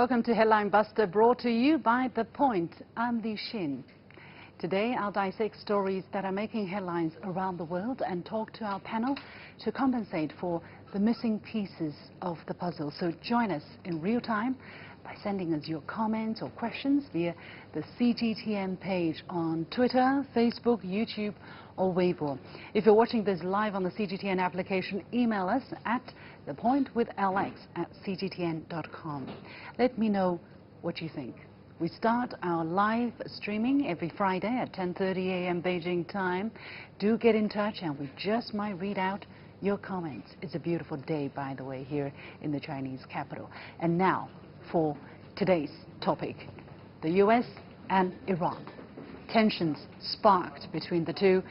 Welcome to Headline Buster, brought to you by The Point. I'm Li Xin. Today, I'll dissect stories that are making headlines around the world and talk to our panel to compensate for the missing pieces of the puzzle. So join us in real time by sending us your comments or questions via the CGTN page on Twitter, Facebook, YouTube, or Weibo. If you're watching this live on the CGTN application, email us at thepointwithlx@cgtn.com. Let me know what you think. We start our live streaming every Friday at 10:30 a.m. Beijing time. Do get in touch and we just might read out your comments. It's a beautiful day, by the way, here in the Chinese capital. And now for today's topic, the U.S. and Iran. Tensions sparked between the two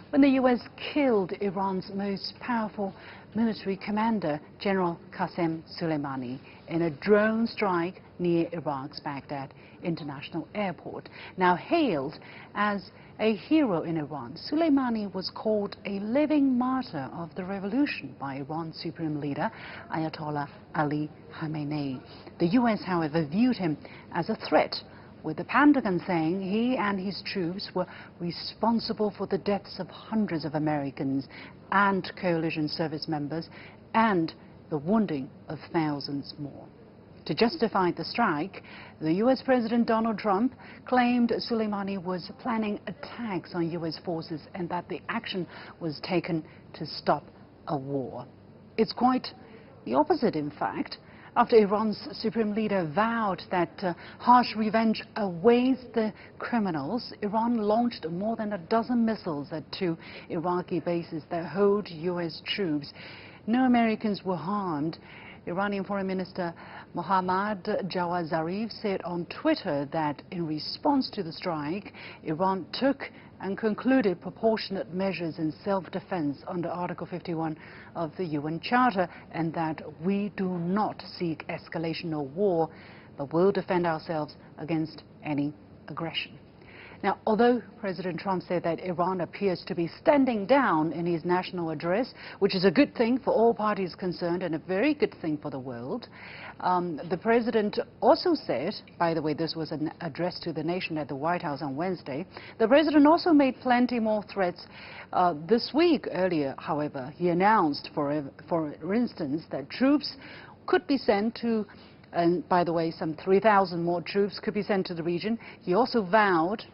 when the U.S. killed Iran's most powerful military commander, General Qasem Soleimani, in a drone strike near Iraq's Baghdad International Airport. Now hailed as a hero in Iran, Soleimani was called a living martyr of the revolution by Iran's supreme leader, Ayatollah Ali Khamenei. The U.S., however, viewed him as a threat, with the Pentagon saying he and his troops were responsible for the deaths of hundreds of Americans and coalition service members and the wounding of thousands more. To justify the strike, the U.S. President Donald Trump claimed Soleimani was planning attacks on U.S. forces and that the action was taken to stop a war. It's quite the opposite, in fact. After Iran's supreme leader vowed that harsh revenge awaits the criminals, Iran launched more than a dozen missiles at two Iraqi bases that hold U.S. troops. No Americans were harmed. Iranian Foreign Minister Mohammad Jawad Zarif said on Twitter that in response to the strike, Iran took and concluded proportionate measures in self-defense under Article 51 of the UN Charter, and that we do not seek escalation or war, but will defend ourselves against any aggression. Now, although President Trump said that Iran appears to be standing down in his national address, which is a good thing for all parties concerned and a very good thing for the world, the president also said, by the way, this was an address to the nation at the White House on Wednesday, the president also made plenty more threats this week. Earlier, however, he announced, for instance, that troops could be sent to, and by the way, some 3,000 more troops could be sent to the region. He also vowed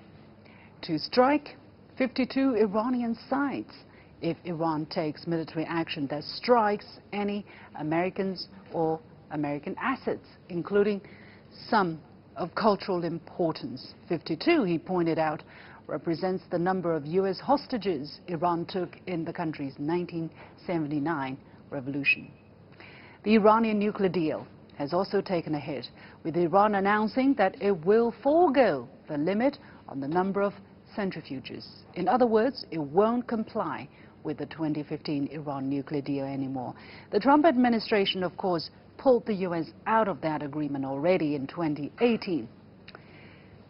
to strike 52 Iranian sites if Iran takes military action that strikes any Americans or American assets, including some of cultural importance. 52, he pointed out, represents the number of U.S. hostages Iran took in the country's 1979 revolution. The Iranian nuclear deal has also taken a hit, with Iran announcing that it will forego the limit on the number of centrifuges. In other words, it won't comply with the 2015 Iran nuclear deal anymore. The Trump administration, of course, pulled the U.S. out of that agreement already in 2018.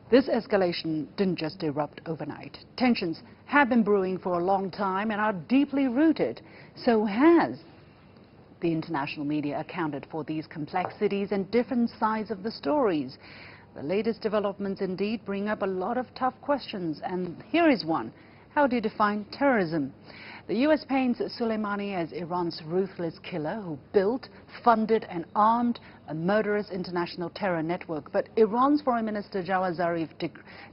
This escalation didn't just erupt overnight. Tensions have been brewing for a long time and are deeply rooted. So has the international media accounted for these complexities and different sides of the stories. The latest developments indeed bring up a lot of tough questions, and here is one. How do you define terrorism? The U.S. paints Soleimani as Iran's ruthless killer who built, funded and armed a murderous international terror network. But Iran's Foreign Minister Jawad Zarif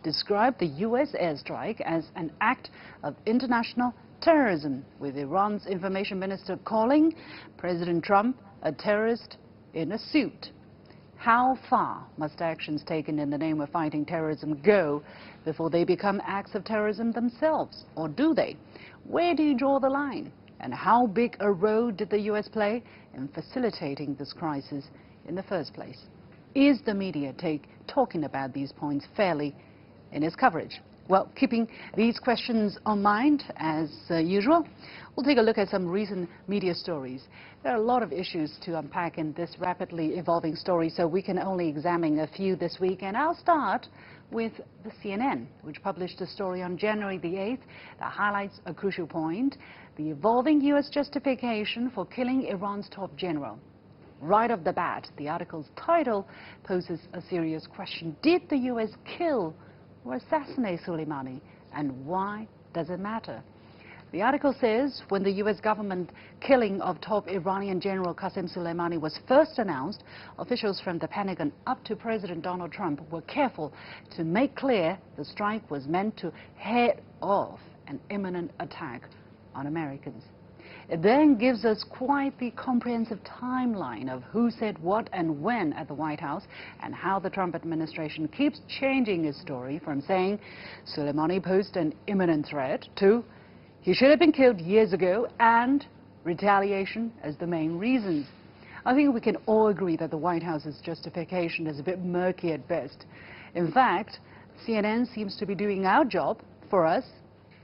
described the U.S. airstrike as an act of international terrorism, with Iran's information minister calling President Trump a terrorist in a suit. How far must actions taken in the name of fighting terrorism go before they become acts of terrorism themselves? Or do they? Where do you draw the line? And how big a role did the U.S. play in facilitating this crisis in the first place? Is the media talking about these points fairly in its coverage? Well, keeping these questions on mind, as usual, we'll take a look at some recent media stories. There are a lot of issues to unpack in this rapidly evolving story, so we can only examine a few this week. And I'll start with the CNN, which published a story on January the 8th that highlights a crucial point: the evolving U.S. justification for killing Iran's top general. Right off the bat, the article's title poses a serious question. Did the U.S. kill or assassinate Soleimani? And why does it matter? The article says when the U.S. government killing of top Iranian General Qasem Soleimani was first announced, officials from the Pentagon up to President Donald Trump were careful to make clear the strike was meant to head off an imminent attack on Americans. It then gives us quite the comprehensive timeline of who said what and when at the White House, and how the Trump administration keeps changing its story from saying Soleimani posed an imminent threat to he should have been killed years ago and retaliation as the main reasons. I think we can all agree that the White House's justification is a bit murky at best. In fact, CNN seems to be doing our job for us,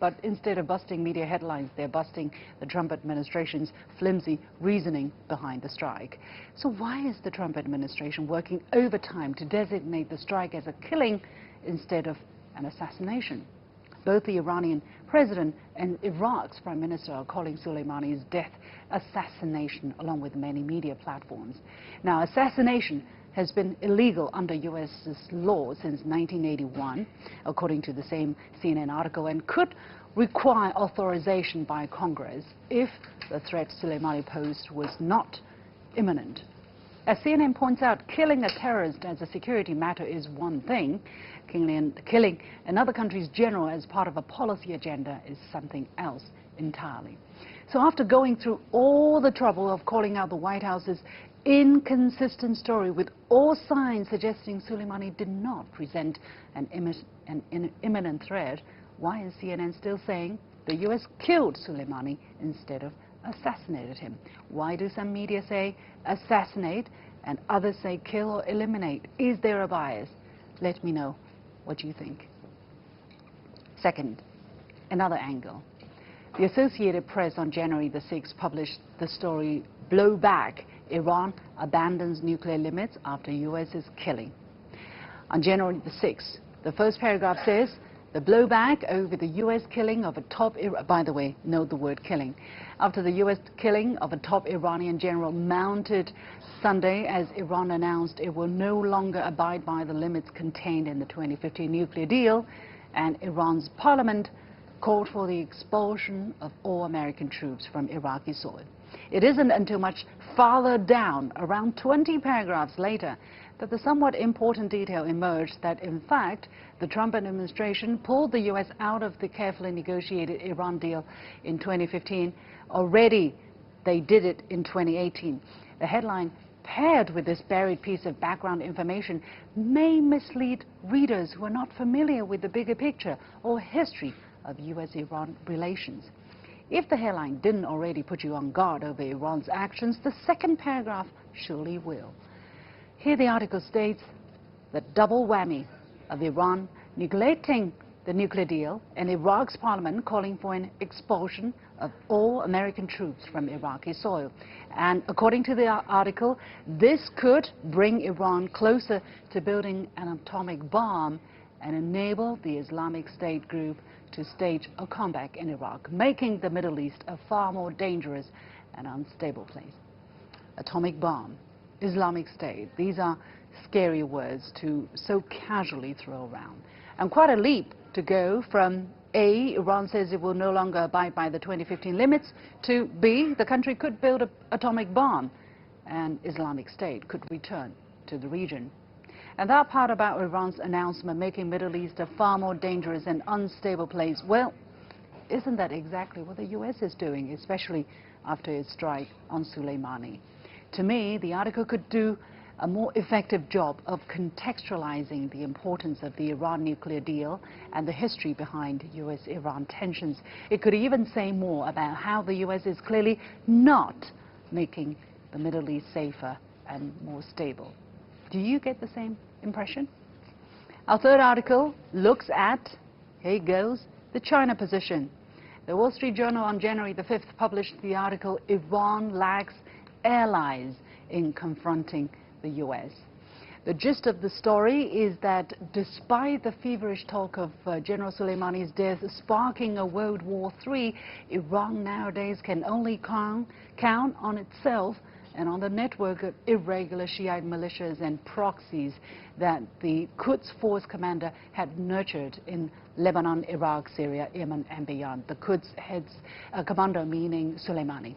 but instead of busting media headlines, they're busting the Trump administration's flimsy reasoning behind the strike. So why is the Trump administration working overtime to designate the strike as a killing instead of an assassination? Both the Iranian president and Iraq's prime minister are calling Soleimani's death assassination, along with many media platforms. Now, assassination has been illegal under U.S. law since 1981, according to the same CNN article, and could require authorization by Congress if the threat Soleimani posed was not imminent. As CNN points out, killing a terrorist as a security matter is one thing. Killing another country's general as part of a policy agenda is something else entirely. So after going through all the trouble of calling out the White House's inconsistent story with all signs suggesting Soleimani did not present an imminent threat, why is CNN still saying the U.S. killed Soleimani instead of assassinated him? Why do some media say assassinate and others say kill or eliminate? Is there a bias? Let me know what you think. Second, another angle. The Associated Press on January the 6th published the story "Blowback: Iran abandons nuclear limits after U.S.'s killing." On January the 6th, the first paragraph says, the blowback over the U.S. killing of a top, by the way, note the word killing, after the U.S. killing of a top Iranian general mounted Sunday as Iran announced it will no longer abide by the limits contained in the 2015 nuclear deal, and Iran's parliament called for the expulsion of all American troops from Iraqi soil. It isn't until much farther down, around 20 paragraphs later, that the somewhat important detail emerged that, in fact, the Trump administration pulled the U.S. out of the carefully negotiated Iran deal in 2015. Already, they did it in 2018. The headline, paired with this buried piece of background information, may mislead readers who are not familiar with the bigger picture or history of U.S.-Iran relations. If the headline didn't already put you on guard over Iran's actions, the second paragraph surely will. Here the article states the double whammy of Iran neglecting the nuclear deal and Iraq's parliament calling for an expulsion of all American troops from Iraqi soil. And according to the article, this could bring Iran closer to building an atomic bomb and enable the Islamic State group to stage a comeback in Iraq, making the Middle East a far more dangerous and unstable place. Atomic bomb, Islamic State, these are scary words to so casually throw around. And quite a leap to go from A, Iran says it will no longer abide by the 2015 limits, to B, the country could build an atomic bomb and Islamic State could return to the region. And that part about Iran's announcement making Middle East a far more dangerous and unstable place, well, isn't that exactly what the U.S. is doing, especially after its strike on Soleimani? To me, the article could do a more effective job of contextualizing the importance of the Iran nuclear deal and the history behind U.S.-Iran tensions. It could even say more about how the U.S. is clearly not making the Middle East safer and more stable. Do you get the same impression? Our third article looks at, here it goes, the China position. The Wall Street Journal on January the 5th published the article, "Iran lacks allies in confronting the U.S." The gist of the story is that despite the feverish talk of General Soleimani's death sparking a World War III, Iran nowadays can only count on itself and on the network of irregular Shiite militias and proxies that the Quds Force commander had nurtured in Lebanon, Iraq, Syria, Yemen, and beyond. The Quds commander meaning Soleimani.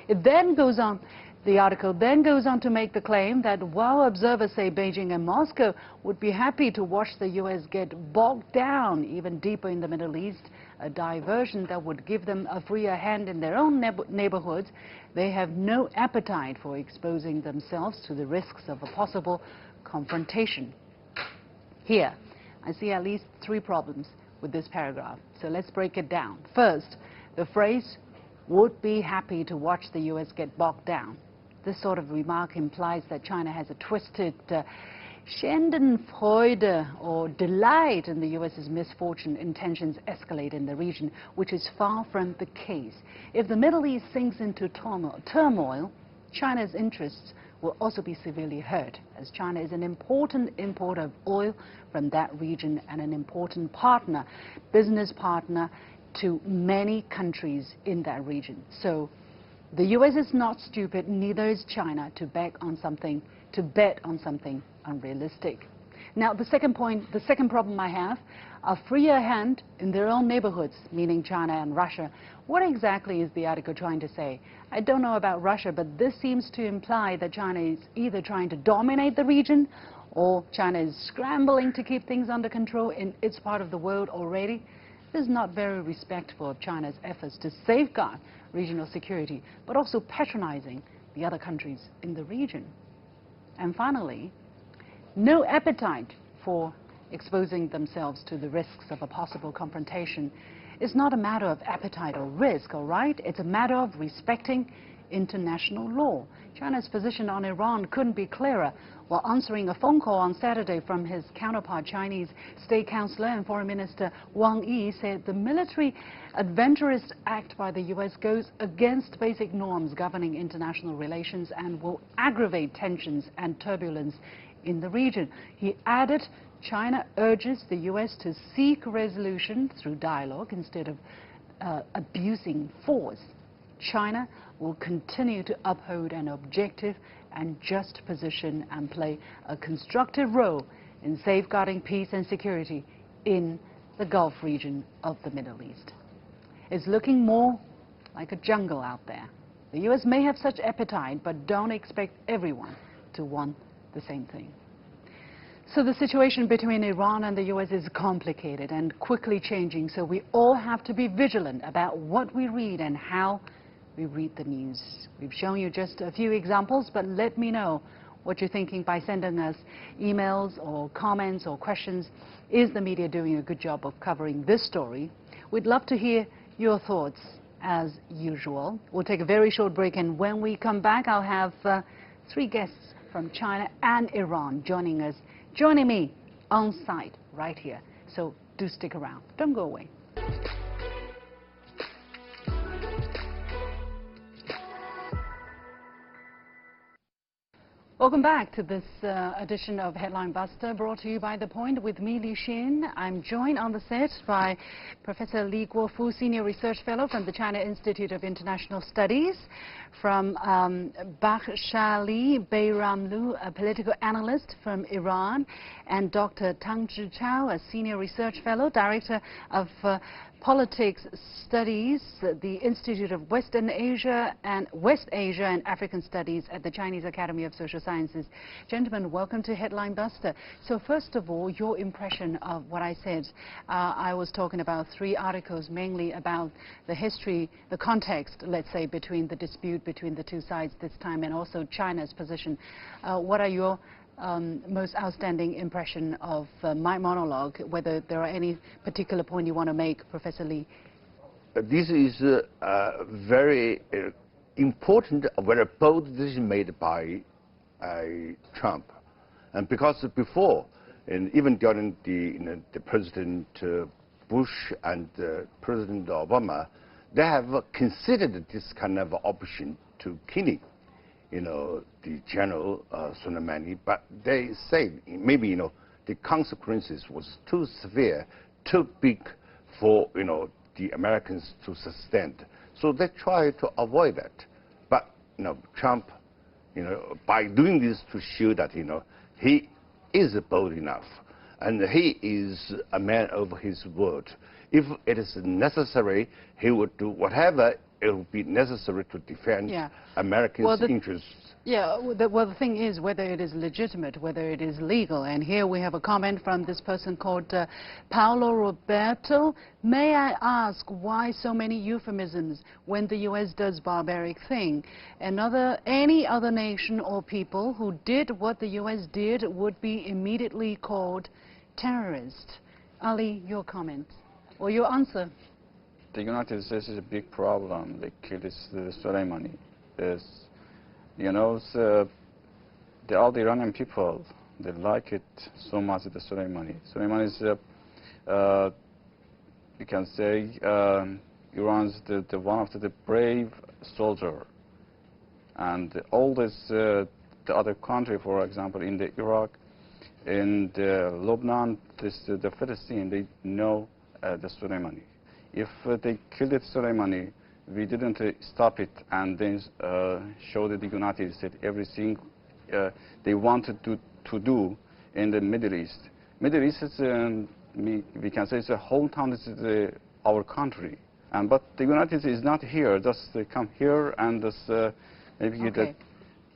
It then goes on. The article then goes on to make the claim that while observers say Beijing and Moscow would be happy to watch the U.S. get bogged down even deeper in the Middle East, a diversion that would give them a freer hand in their own neighborhoods, they have no appetite for exposing themselves to the risks of a possible confrontation. Here, I see at least 3 problems with this paragraph, so let's break it down. First, the phrase would be happy to watch the U.S. get bogged down. This sort of remark implies that China has a twisted Schadenfreude or delight in the U.S.'s misfortune, intentions escalate in the region, which is far from the case. If the Middle East sinks into turmoil, China's interests will also be severely hurt, as China is an important importer of oil from that region and an important partner, business partner to many countries in that region. So the U.S. is not stupid, neither is China, to bet on something unrealistic. Now, the second problem I have, a freer hand in their own neighborhoods, meaning China and Russia. What exactly is the article trying to say? I don't know about Russia, but this seems to imply that China is either trying to dominate the region or China is scrambling to keep things under control in its part of the world already. This is not very respectful of China's efforts to safeguard regional security, but also patronizing the other countries in the region. And finally, no appetite for exposing themselves to the risks of a possible confrontation is not a matter of appetite or risk, all right? It's a matter of respecting international law. China's position on Iran couldn't be clearer. While answering a phone call on Saturday from his counterpart, Chinese State Councilor and Foreign Minister Wang Yi said the military adventurous act by the U.S. goes against basic norms governing international relations and will aggravate tensions and turbulence in the region. He added, China urges the U.S. to seek resolution through dialogue instead of abusing force. China will continue to uphold an objective and just position and play a constructive role in safeguarding peace and security in the Gulf region of the Middle East. It's looking more like a jungle out there. The U.S. may have such appetite, but don't expect everyone to want the same thing. So the situation between Iran and the U.S. is complicated and quickly changing, so we all have to be vigilant about what we read and how we read the news. We've shown you just a few examples, but let me know what you're thinking by sending us emails or comments or questions. Is the media doing a good job of covering this story? We'd love to hear your thoughts as usual. We'll take a very short break, and when we come back, I'll have 3 guests from China and Iran joining me on site right here. So do stick around. Don't go away. Welcome back to this edition of Headline Buster, brought to you by The Point with me, Li Xin. I'm joined on the set by Professor Li Guofu, Senior Research Fellow from the China Institute of International Studies, from Bakhshali Bayramloo, a political analyst from Iran, and Dr. Tang Zhichao, a Senior Research Fellow, Director of Politics Studies, the Institute of West Asia and African Studies at the Chinese Academy of Social Sciences. Gentlemen, welcome to Headline Buster. So first of all, your impression of what I said. I was talking about 3 articles, mainly about the history, the context, let's say, between the dispute between the 2 sides this time, and also China's position. What are your most outstanding impression of my monologue, whether there are any particular point you want to make, Professor Li? This is very important, very bold decision made by Trump. And because before, and even during the President Bush and President Obama, they have considered this kind of option to killing the General Soleimani, but they say maybe, the consequences was too severe, too big for, the Americans to sustain. So they try to avoid that. But, Trump you know, by doing this to show that, you know, he is bold enough and he is a man of his word. If it is necessary, he would do whatever it would be necessary to defend Americans' interests. Yeah, well, the thing is whether it is legitimate, whether it is legal. And here we have a comment from this person called Paolo Roberto. May I ask why so many euphemisms when the U.S. does barbaric thing? Any other nation or people who did what the U.S. did would be immediately called terrorists. Ali, your comment or your answer? The United States is a big problem. They killed Soleimani. You know, all the Iranian people, they like it so much, the Soleimani. Soleimani is, you can say, Iran's one of the brave soldier. And all this, the other country, for example, in the Iraq, in the Lebanon, the Palestine, they know the Soleimani. If they killed Soleimani, we didn't stop it and then show that the United States everything they wanted to do in the Middle East. Middle East is, we can say, it's a hometown. This is our country, but the United States is not here. Just they come here and just maybe the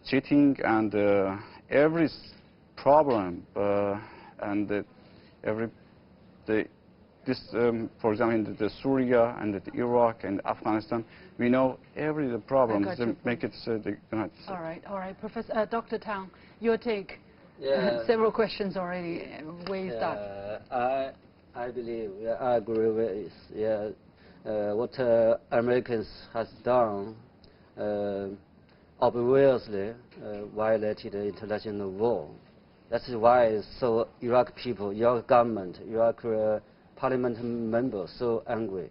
cheating and every problem and this, for example, in the Syria and the Iraq and Afghanistan, we know every problem make it the United States. All right, Professor Dr. Tang, your take. Yeah. Several questions already. Where you start? I believe, I agree with what Americans has done. Obviously violated international law. That's why so Iraq people, Iraq government, Iraq parliament members so angry.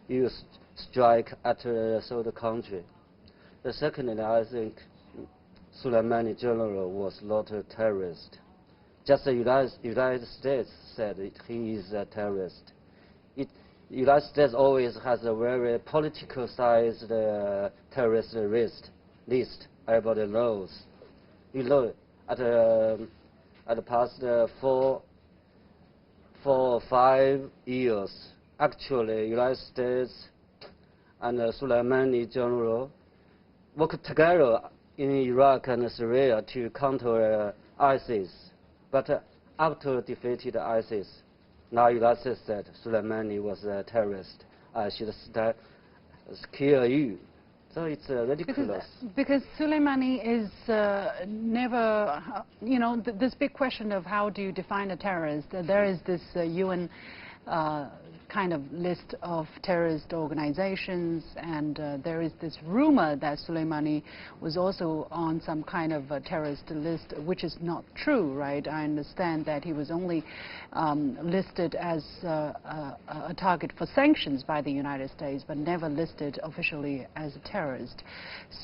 You strike at the country. The second, I think Soleimani general was not a terrorist. Just the United States said he is a terrorist. The United States always has a very political sized terrorist list. Everybody knows. You know, at the past 4 or 5 years, actually, United States and Soleimani general worked together in Iraq and Syria to counter ISIS. But after defeated ISIS, now United States said Soleimani was a terrorist. I should kill you. So it's ridiculous. Because Soleimani is never, you know, this big question of how do you define a terrorist. There is this UN kind of list of terrorist organizations, and there is this rumor that Soleimani was also on some kind of a terrorist list, which is not true, right? I understand that he was only listed as a target for sanctions by the United States, but never listed officially as a terrorist.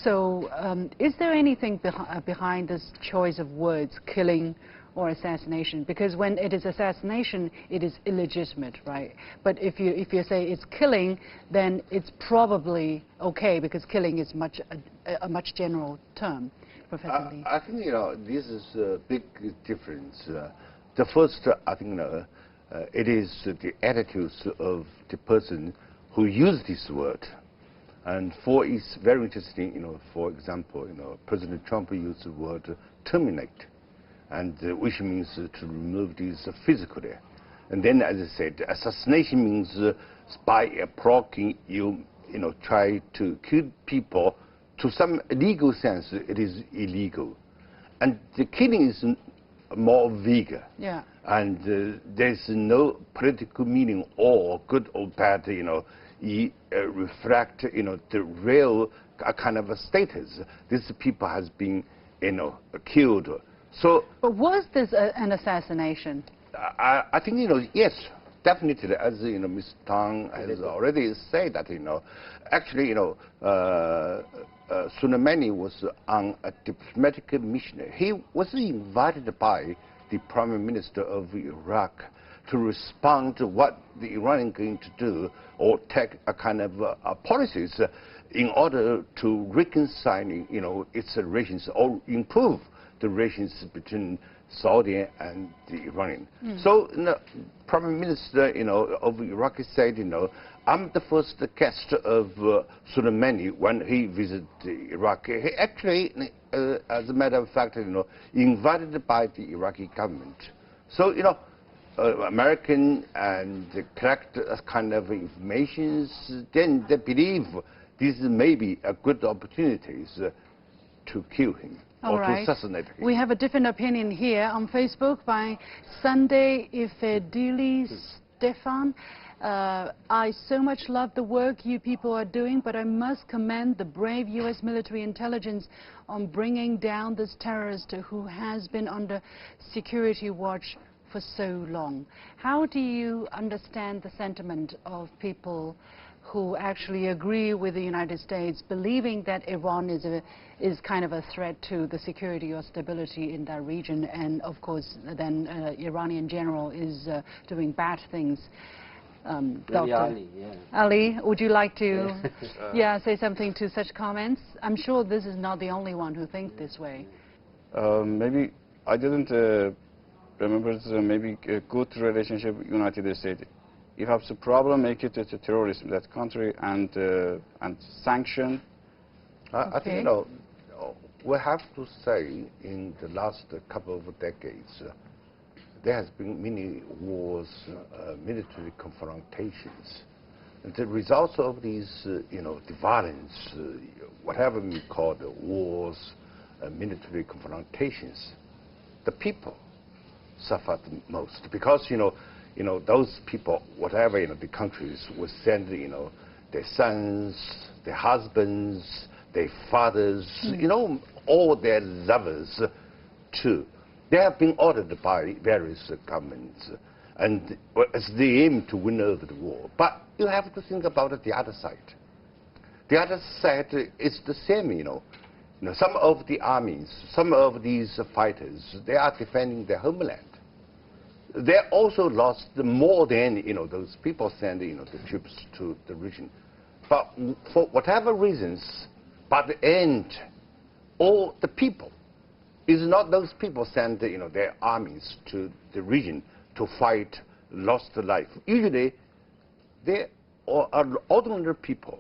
So is there anything behind this choice of words, killing or assassination? Because when it is assassination, it is illegitimate, right? But if you say it's killing, then it's probably okay, because killing is a much general term. Professor Lee. I think, you know, this is a big difference. The first, I think, it is the attitudes of the person who used this word. And it's very interesting, you know, for example, you know, President Trump used the word terminate, and which means to remove this physically. And then, as I said, assassination means by provoking you know, try to kill people. To some legal sense, it is illegal. And the killing is more vague. Yeah. And there's no political meaning or good or bad, you know, reflect, you know, the real kind of a status. These people has been, you know, killed. So, but was this an assassination? I think, you know, yes, definitely. As you know, Ms. Tang has already said that, you know, actually, you know, Soleimani was on a diplomatic mission. He was invited by the Prime Minister of Iraq to respond to what the Iranian going to do or take a kind of policies in order to reconcile, its relations or improve the relations between Saudi and the Iranian. So, Prime Minister, of Iraq said, I'm the first guest of Soleimani when he visited Iraq. He actually, as a matter of fact, invited by the Iraqi government. So, American and collect kind of information, then they believe this may be a good opportunities to kill him. All or right. to assassinate him. We have a different opinion here on Facebook by Sunday Ifedili Stefan. I so much love the work you people are doing, but I must commend the brave U.S. military intelligence on bringing down this terrorist who has been under security watch for so long. How do you understand the sentiment of people who actually agree with the United States, believing that Iran is kind of a threat to the security or stability in that region, and of course then Iranian general is doing bad things? Dr. Ali, yeah. Ali, would you like to say something to such comments? I'm sure this is not the only one who thinks this way. Maybe I didn't remember maybe a good relationship with United States. If you have a problem, make it to terrorism that country and sanction. I think we have to say in the last couple of decades there has been many wars, military confrontations. And the results of these, the violence, whatever we call the wars, military confrontations, the people suffered most because those people, whatever the countries, would send their sons, their husbands, their fathers, all their lovers too. They have been ordered by various governments, and as they aim to win over the war. But you have to think about the other side. The other side is the same. Some of the armies, some of these fighters, they are defending their homeland. They also lost more than those people sending the troops to the region. But for whatever reasons, by the end, all the people, is not those people send their armies to the region to fight lost life. Usually, they are ordinary people.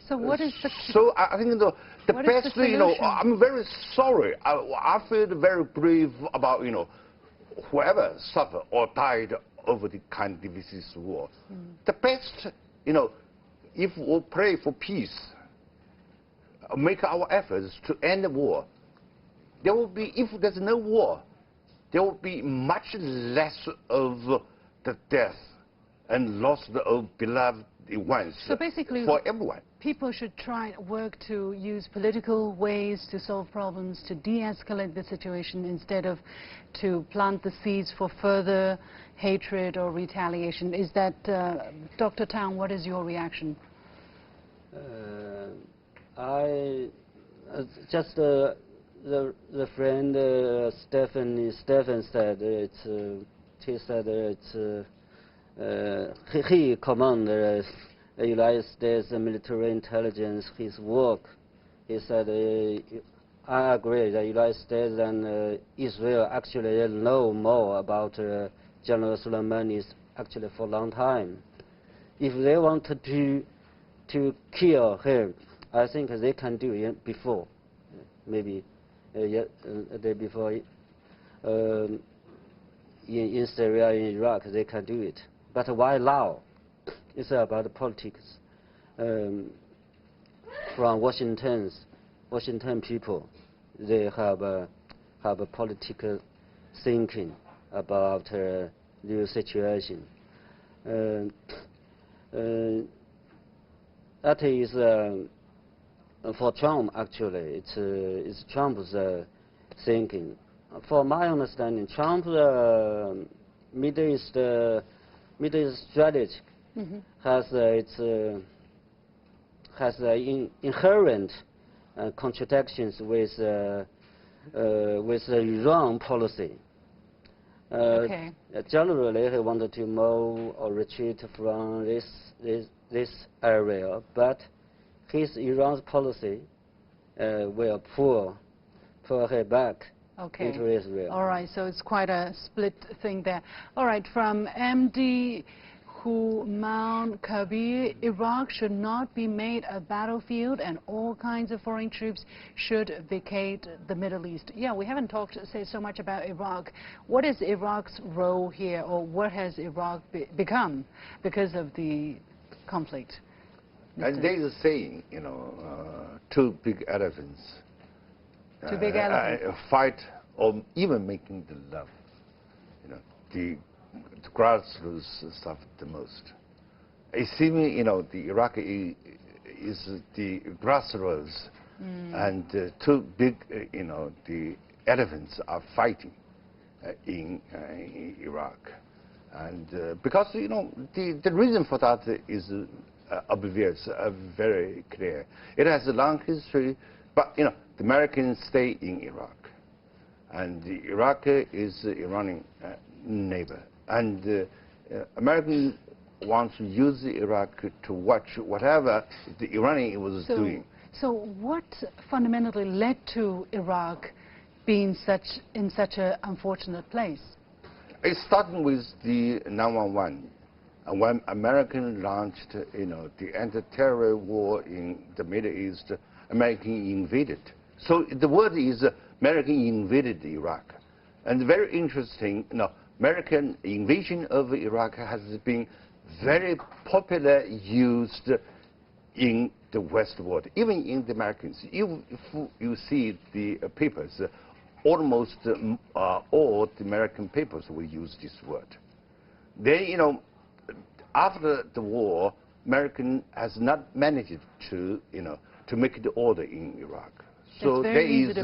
So what is the? So I think the best, I'm very sorry. I feel very brave about whoever suffered or died over the kind of this war. The best, if we pray for peace, make our efforts to end the war, there will be, if there's no war, there will be much less of the death and loss of beloved ones. So basically, for everyone. People should try and work to use political ways to solve problems, to de-escalate the situation instead of to plant the seeds for further hatred or retaliation. Is that, Dr. Tang, what is your reaction? Just the friend Stephen said he said he commanded the United States military intelligence, his work. He said, I agree, the United States and Israel actually know more about General Soleimani actually for a long time. If they wanted to kill him, I think they can do it before, maybe a day before. In Syria, in Iraq, they can do it. But why now? It's about politics. From Washington people, they have a political thinking about new situation. That is for Trump. Actually, it's Trump's thinking. For my understanding, Trump's Middle East strategy has inherent contradictions with the Iran policy. Okay. Generally, he wanted to move or retreat from this area, but his Iran's policy will pull her back into Israel. All right, so it's quite a split thing there. All right, from MD Mount Kabir, Iraq should not be made a battlefield and all kinds of foreign troops should vacate the Middle East. Yeah, we haven't said so much about Iraq. What is Iraq's role here, or what has Iraq become because of the conflict? And there is a saying, two big elephants. Two big elephants. Fight or even making the love. The grassroots suffered the most. It seems, the Iraq is the grassroots, and two big, the elephants are fighting in Iraq. And because, the reason for that is obvious, very clear. It has a long history, but, the Americans stay in Iraq. And Iraq is Iranian neighbor. And Americans want to use Iraq to watch whatever the Iranian was doing. So what fundamentally led to Iraq being in such an unfortunate place? It started with the 9/11. And when Americans launched, the anti-terror war in the Middle East, American invaded. So the word is American invaded Iraq. And very interesting, American invasion of Iraq has been very popular used in the West world, even in the Americans. If you see the papers, almost all the American papers will use this word. Then, after the war, American has not managed to, to make the order in Iraq. So there is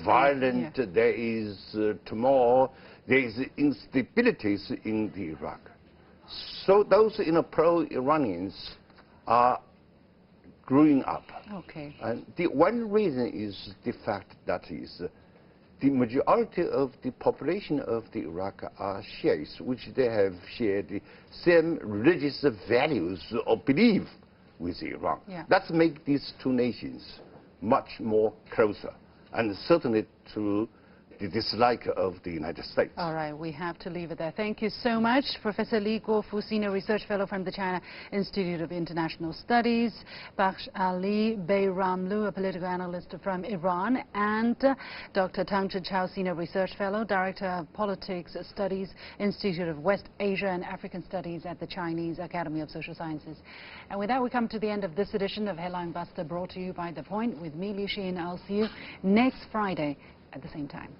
violence, there is turmoil, there is instabilities in the Iraq. So those pro-Iranians are growing up. Okay. And the one reason is the fact that the majority of the population of the Iraq are Shiites, which they have shared the same religious values or belief with Iran. Yeah. That makes these two nations much more closer, and certainly to the dislike of the United States. All right, we have to leave it there. Thank you so much, Professor Li Guofu, Senior Research Fellow from the China Institute of International Studies, Bakhshali Bayramloo, a political analyst from Iran, and Dr. Tang Zhichao, Senior Research Fellow, Director of Politics Studies, Institute of West Asia and African Studies at the Chinese Academy of Social Sciences. And with that, we come to the end of this edition of Headline Buster, brought to you by The Point with me, Li Xin. I'll see you next Friday at the same time.